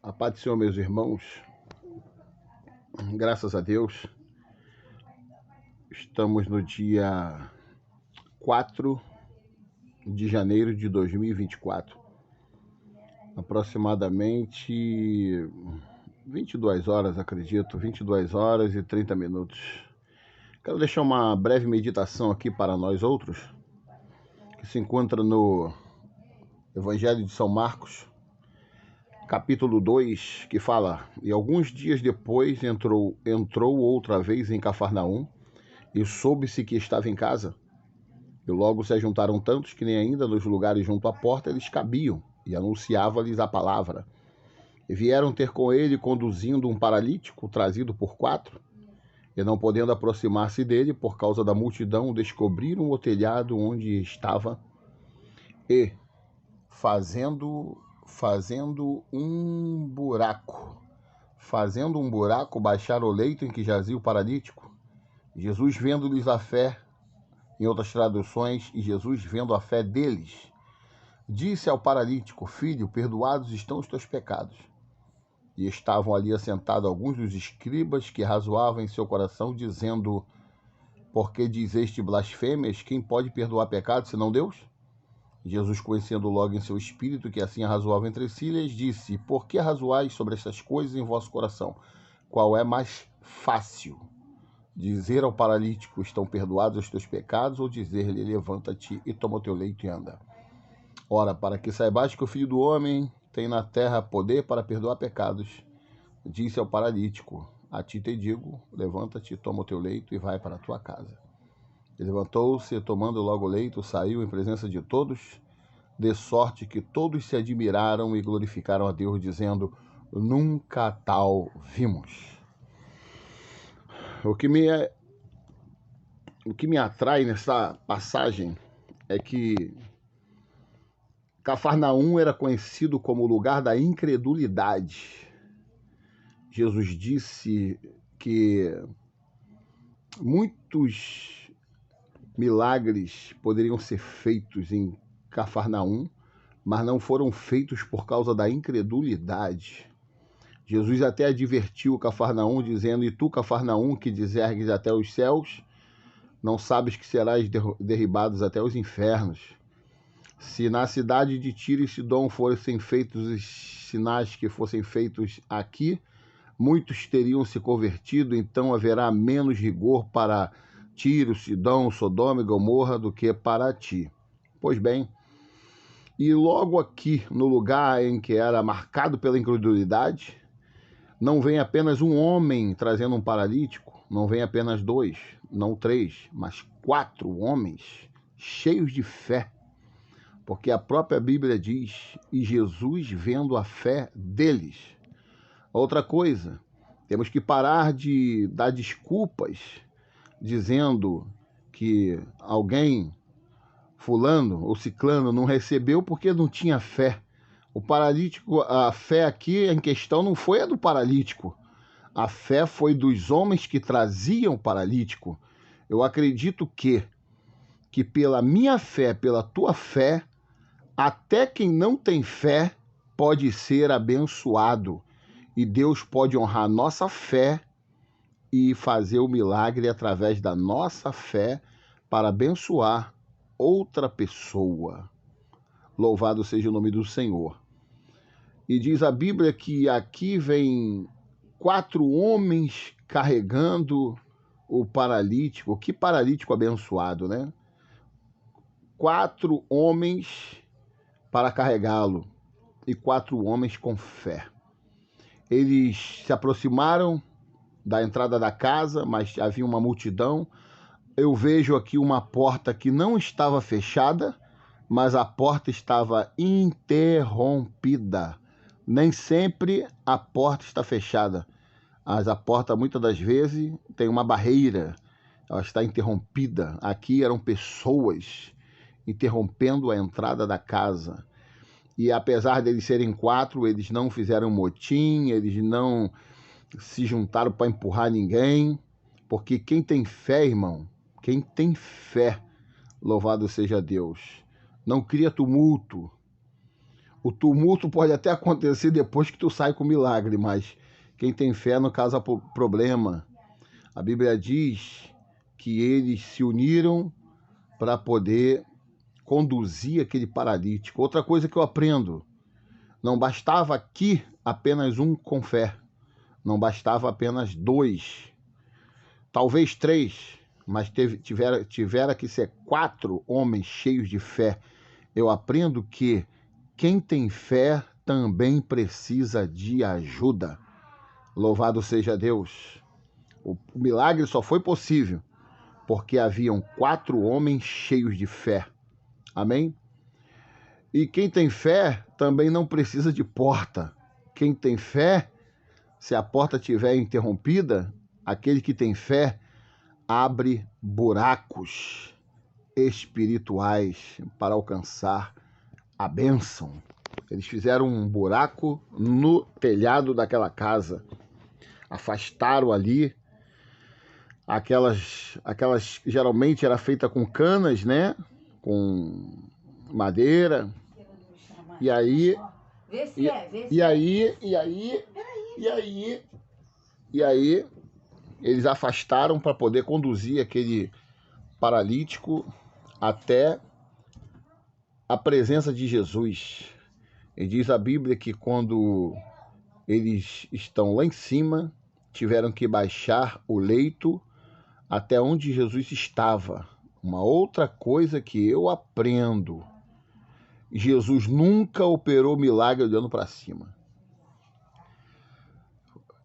A paz do Senhor, meus irmãos, graças a Deus, estamos no dia 4 de janeiro de 2024, aproximadamente 22 horas, acredito, 22 horas e 30 minutos. Quero deixar uma breve meditação aqui para nós outros, que se encontra no Evangelho de São Marcos, capítulo 2, que fala: E alguns dias depois entrou outra vez em Cafarnaum, e soube-se que estava em casa. E logo se ajuntaram tantos que nem ainda nos lugares junto à porta eles cabiam, e anunciava-lhes a palavra. E vieram ter com ele, conduzindo um paralítico, trazido por 4, e não podendo aproximar-se dele, por causa da multidão, descobriram o telhado onde estava, e, fazendo um buraco, baixaram o leito em que jazia o paralítico. Jesus, vendo-lhes a fé, em outras traduções, e Jesus, vendo a fé deles, disse ao paralítico: Filho, perdoados estão os teus pecados. E estavam ali assentados alguns dos escribas que razoavam em seu coração, dizendo: Por que dizeste blasfêmias? Quem pode perdoar pecados, senão Deus? Jesus, conhecendo logo em seu espírito que assim arrazoavam entre si, lhes disse: Por que arrazoais sobre estas coisas em vosso coração? Qual é mais fácil? Dizer ao paralítico: Estão perdoados os teus pecados, ou dizer-lhe: Levanta-te e toma o teu leito e anda? Ora, para que saibais que o Filho do Homem tem na terra poder para perdoar pecados, disse ao paralítico: A ti te digo, levanta-te, toma o teu leito e vai para a tua casa. E levantou-se, e tomando logo o leito, saiu em presença de todos, de sorte que todos se admiraram e glorificaram a Deus, dizendo: Nunca tal vimos. O que me atrai nessa passagem é que Cafarnaum era conhecido como o lugar da incredulidade. Jesus disse que muitos milagres poderiam ser feitos em Cafarnaum, mas não foram feitos por causa da incredulidade. Jesus até advertiu Cafarnaum, dizendo: E tu, Cafarnaum, que desergues até os céus, não sabes que serás derribados até os infernos. Se na cidade de Tiro e Sidom fossem feitos os sinais que fossem feitos aqui, muitos teriam se convertido, então haverá menos rigor para Tiro, Sidom, Sodoma e Gomorra do que para ti. Pois bem, e logo aqui, no lugar em que era marcado pela incredulidade, não vem apenas um homem trazendo um paralítico, não vem apenas 2, não 3, mas 4 homens cheios de fé. Porque a própria Bíblia diz: E Jesus, vendo a fé deles. Outra coisa, temos que parar de dar desculpas dizendo que alguém, fulano ou ciclano, não recebeu porque não tinha fé. O paralítico, a fé aqui em questão não foi a do paralítico. A fé foi dos homens que traziam o paralítico. Eu acredito que pela minha fé, pela tua fé, até quem não tem fé pode ser abençoado. E Deus pode honrar nossa fé e fazer o milagre através da nossa fé para abençoar outra pessoa. Louvado seja o nome do Senhor. E diz a Bíblia que aqui vem 4 homens carregando o paralítico. Que paralítico abençoado, né? 4 homens para carregá-lo, e 4 homens com fé. Eles se aproximaram da entrada da casa, mas havia uma multidão. Eu vejo aqui uma porta que não estava fechada, mas a porta estava interrompida. Nem sempre a porta está fechada, mas a porta muitas das vezes tem uma barreira, ela está interrompida. Aqui eram pessoas interrompendo a entrada da casa. E apesar deles serem 4, eles não fizeram motim, eles não se juntaram para empurrar ninguém, porque quem tem fé, irmão, quem tem fé, louvado seja Deus, não cria tumulto. O tumulto pode até acontecer depois que tu sai com o milagre, mas quem tem fé não causa problema. A Bíblia diz que eles se uniram para poder conduzir aquele paralítico. Outra coisa que eu aprendo, não bastava aqui apenas um com fé, não bastava apenas 2, talvez 3, mas tivera que ser 4 homens cheios de fé. Eu aprendo que quem tem fé também precisa de ajuda. Louvado seja Deus. O milagre só foi possível porque haviam 4 homens cheios de fé. Amém? E quem tem fé também não precisa de porta. Quem tem fé, se a porta estiver interrompida, aquele que tem fé abre buracos espirituais para alcançar a bênção. Eles fizeram um buraco no telhado daquela casa, afastaram ali aquelas geralmente era feita com canas, né? Com madeira. E aí eles afastaram para poder conduzir aquele paralítico até a presença de Jesus. E diz a Bíblia que quando eles estão lá em cima, tiveram que baixar o leito até onde Jesus estava. Uma outra coisa que eu aprendo: Jesus nunca operou milagre olhando para cima.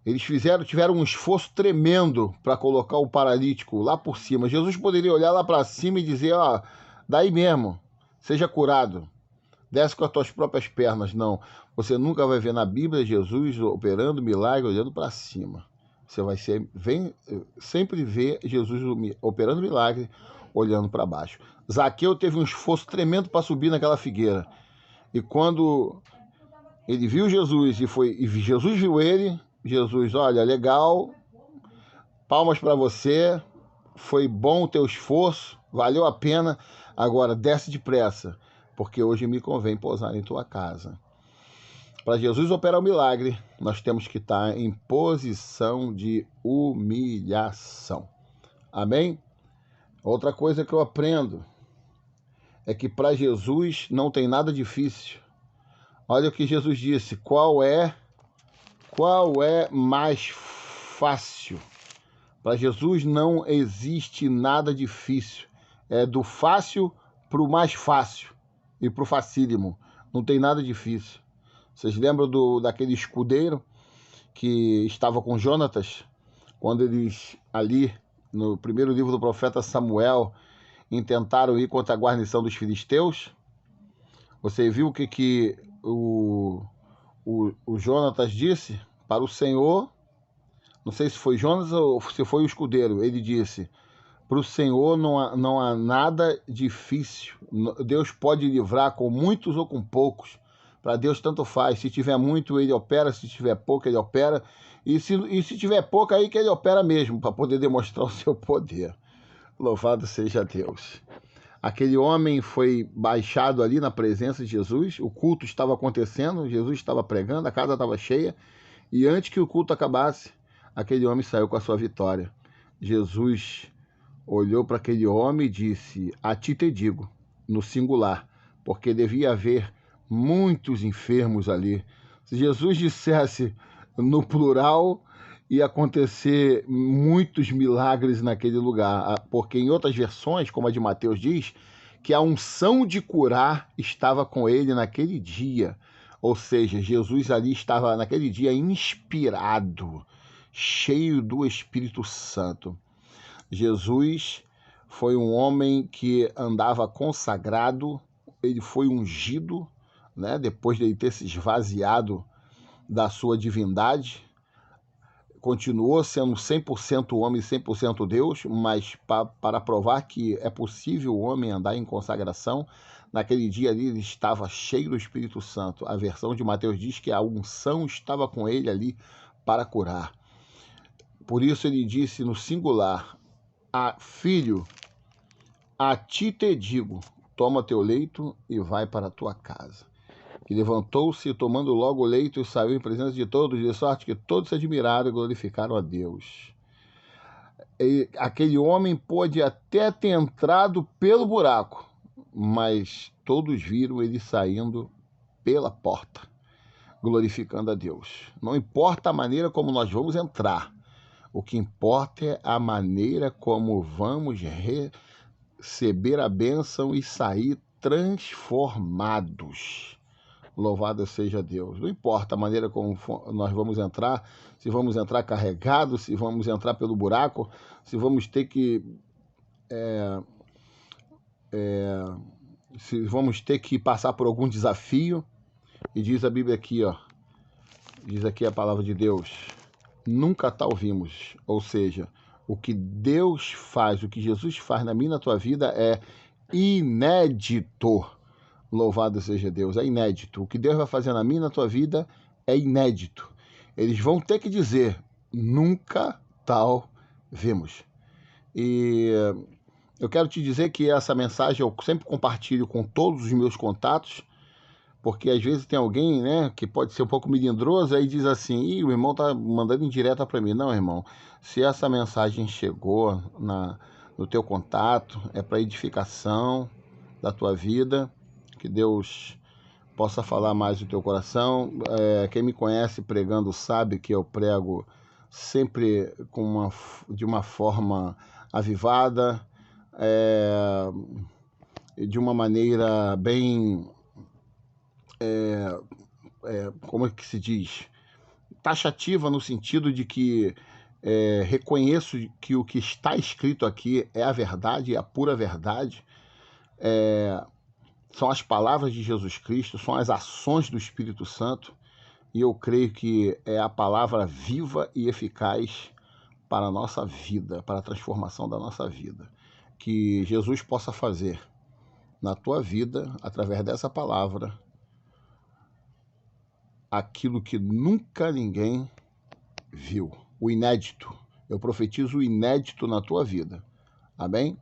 Eles tiveram um esforço tremendo para colocar o paralítico lá por cima. Jesus poderia olhar lá para cima e dizer: ó, daí mesmo, seja curado, desce com as tuas próprias pernas. Não, você nunca vai ver na Bíblia Jesus operando milagre olhando para cima. Você vai sempre ver Jesus operando milagre olhando para baixo. Zaqueu teve um esforço tremendo para subir naquela figueira. E quando ele viu Jesus e Jesus viu ele, Jesus: olha, legal, palmas para você, foi bom o teu esforço, valeu a pena, agora desce depressa, porque hoje me convém pousar em tua casa. Para Jesus operar o milagre, nós temos que estar em posição de humilhação. Amém? Outra coisa que eu aprendo é que para Jesus não tem nada difícil. Olha o que Jesus disse: qual é mais fácil? Para Jesus não existe nada difícil. É do fácil para o mais fácil e para o facílimo. Não tem nada difícil. Vocês lembram daquele escudeiro que estava com Jonatas? Quando eles ali, no primeiro livro do profeta Samuel, intentaram ir contra a guarnição dos filisteus? Você viu o que o Jonatas disse para o Senhor? Não sei se foi Jonas ou se foi o escudeiro. Ele disse: para o Senhor não há nada difícil. Deus pode livrar com muitos ou com poucos. Para Deus tanto faz. Se tiver muito, ele opera. Se tiver pouco, ele opera. E se tiver pouco, aí que ele opera mesmo, para poder demonstrar o seu poder. Louvado seja Deus. Aquele homem foi baixado ali na presença de Jesus. O culto estava acontecendo. Jesus estava pregando. A casa estava cheia. E antes que o culto acabasse, aquele homem saiu com a sua vitória. Jesus olhou para aquele homem e disse: a ti te digo, no singular, porque devia haver muitos enfermos ali. Se Jesus dissesse no plural, ia acontecer muitos milagres naquele lugar, porque em outras versões, como a de Mateus diz, que a unção de curar estava com ele naquele dia. Ou seja, Jesus ali estava naquele dia inspirado, cheio do Espírito Santo. Jesus foi um homem que andava consagrado, ele foi ungido, né, depois de ele ter se esvaziado da sua divindade. Continuou sendo 100% homem e 100% Deus, mas para provar que é possível o homem andar em consagração, naquele dia ali ele estava cheio do Espírito Santo. A versão de Mateus diz que a unção estava com ele ali para curar. Por isso ele disse no singular: filho, a ti te digo, toma teu leito e vai para a tua casa. que levantou-se e tomando logo o leito e saiu em presença de todos, de sorte que todos se admiraram e glorificaram a Deus. E aquele homem pôde até ter entrado pelo buraco, mas todos viram ele saindo pela porta, glorificando a Deus. Não importa a maneira como nós vamos entrar, o que importa é a maneira como vamos receber a bênção e sair transformados. Louvado seja Deus. Não importa a maneira como nós vamos entrar, se vamos entrar carregados, se vamos entrar pelo buraco, se vamos ter que se vamos ter que passar por algum desafio. E diz a Bíblia aqui, ó, diz aqui a palavra de Deus, nunca tal vimos. Ou seja, o que Deus faz, o que Jesus faz na minha e na tua vida é inédito. Louvado seja Deus, é inédito. O que Deus vai fazer na minha e na tua vida é inédito. Eles vão ter que dizer, nunca tal vimos. E eu quero te dizer que essa mensagem eu sempre compartilho com todos os meus contatos, porque às vezes tem alguém, né, que pode ser um pouco melindroso, aí diz assim, o irmão tá mandando indireta para mim. Não, irmão, se essa mensagem chegou no teu contato, é para edificação da tua vida, que Deus possa falar mais do teu coração. Quem me conhece pregando sabe que eu prego sempre de uma forma avivada, de uma maneira bem, como é que se diz? Taxativa, no sentido de que reconheço que o que está escrito aqui é a verdade, é a pura verdade. São as palavras de Jesus Cristo, são as ações do Espírito Santo, e eu creio que é a palavra viva e eficaz para a nossa vida, para a transformação da nossa vida. Que Jesus possa fazer na tua vida, através dessa palavra, aquilo que nunca ninguém viu, o inédito. Eu profetizo o inédito na tua vida. Amém?